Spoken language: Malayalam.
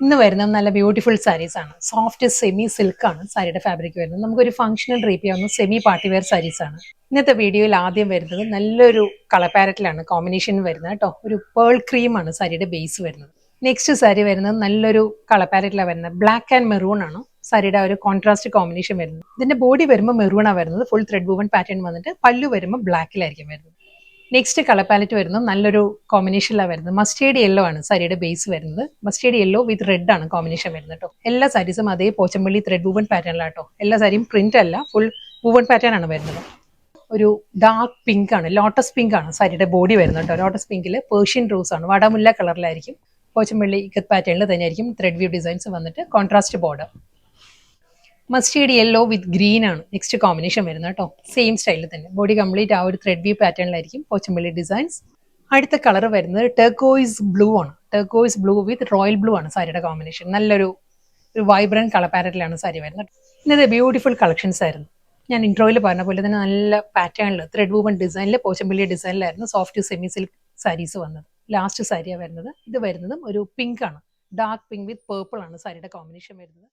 ഇന്ന് വരുന്നത് നല്ല ബ്യൂട്ടിഫുൾ സാരീസ് ആണ്. സോഫ്റ്റ് സെമി സിൽക്ക് ആണ് സാരിയുടെ ഫാബ്രിക് വരുന്നത്. നമുക്കൊരു ഫംഗ്ഷണൽ ഡ്രീപ്പ് ചെയ്യാവുന്ന സെമി പാർട്ടി വെയർ സാരീസ് ആണ്. ഇന്നത്തെ വീഡിയോയിൽ ആദ്യം വരുന്നത് നല്ലൊരു കളർ പാരറ്റിലാണ് കോമ്പിനേഷൻ വരുന്നത് കേട്ടോ. ഒരു പേൾ ക്രീം ആണ് സാരിയുടെ ബേസ് വരുന്നത്. നെക്സ്റ്റ് സാരി വരുന്നത് നല്ലൊരു കളർ പാരറ്റിലാണ് വരുന്നത്. ബ്ലാക്ക് ആൻഡ് മെറൂൺ ആണ് സാരിയുടെ ഒരു കോൺട്രാസ്റ്റ് കോമ്പിനേഷൻ വരുന്നത്. ഇതിന്റെ ബോഡി വരുമ്പോൾ മെറൂണാണ് വരുന്നത്. ഫുൾ ത്രെഡ് വൂവൺ പാറ്റേൺ വന്നിട്ട് പല്ലു വരുമ്പോൾ ബ്ലാക്കിലായിരിക്കും വരുന്നത്. നെക്സ്റ്റ് കളർ പാലറ്റ് വരുന്നത് നല്ലൊരു കോമ്പിനേഷനിലാണ് വരുന്നത്. മസ്റ്റേഡ് യെല്ലോ ആണ് സാരിയുടെ ബേസ് വരുന്നത്. മസ്റ്റേഡ് യെല്ലോ വിത്ത് റെഡ് ആണ് കോമ്പിനേഷൻ വരുന്നത് കേട്ടോ. എല്ലാ സാരീസും അതേ പോച്ചമ്പള്ളി ത്രെഡ് വൂവൺ പാറ്റേണിലാട്ടോ. എല്ലാ സാരിയും പ്രിന്റ് അല്ല, ഫുൾ വൂവൺ പാറ്റേൺ ആണ് വരുന്നത്. ഒരു ഡാർക്ക് പിങ്ക് ആണ്, ലോട്ടസ് പിങ്ക് ആണ് സാരിയുടെ ബോഡി വരുന്നത് കേട്ടോ. ലോട്ടസ് പിങ്കിൽ പേർഷ്യൻ റോസ് ആണ്, വടമുല്ല കളറിലായിരിക്കും. പോച്ചമ്പള്ളി ഇക്കത്ത് പാറ്റേണിൽ തന്നെയായിരിക്കും ത്രെഡ് വ്യൂ ഡിസൈൻസ് വന്നിട്ട് കോൺട്രാസ്റ്റ് ബോർഡർ. മസ്റ്റേഡ് യെല്ലോ വിത്ത് ഗ്രീൻ ആണ് നെക്സ്റ്റ് കോമ്പിനേഷൻ വരുന്നത് കേട്ടോ. സെയിം സ്റ്റൈലിൽ തന്നെ ബോഡി കംപ്ലീറ്റ് ആ ഒരു ത്രെഡ് വ്യൂ പാറ്റേണിലായിരിക്കും പോച്ചമ്പള്ളി ഡിസൈൻസ്. അടുത്ത കളർ വരുന്നത് ടെർക്കോയിസ് ബ്ലൂ ആണ്. ടെർക്കോയിസ് ബ്ലൂ വിത്ത് റോയൽ ബ്ലൂ ആണ് സാരിയുടെ കോമ്പിനേഷൻ. നല്ലൊരു വൈബ്രന്റ് കളർ പാറ്റേണിലാണ് സാരി വരുന്നത്. ഇന്നത്തെ ബ്യൂട്ടിഫുൾ കളക്ഷൻസ് ആയിരുന്നു. ഞാൻ ഇൻട്രോയിൽ പറഞ്ഞ പോലെ തന്നെ നല്ല പാറ്റേണിൽ ത്രെഡ് വൂവൺ ഡിസൈനിൽ പോച്ചമ്പള്ളി ഡിസൈനിലായിരുന്നു സോഫ്റ്റ് സെമി സിൽക്ക് സാരീസ് വന്നത്. ലാസ്റ്റ് സാരിയാണ് വരുന്നത്. ഇത് വരുന്നതും ഒരു പിങ്ക് ആണ്, ഡാർക്ക് പിങ്ക് വിത്ത് പേർപ്പിൾ ആണ് സാരിയുടെ കോമ്പിനേഷൻ വരുന്നത്.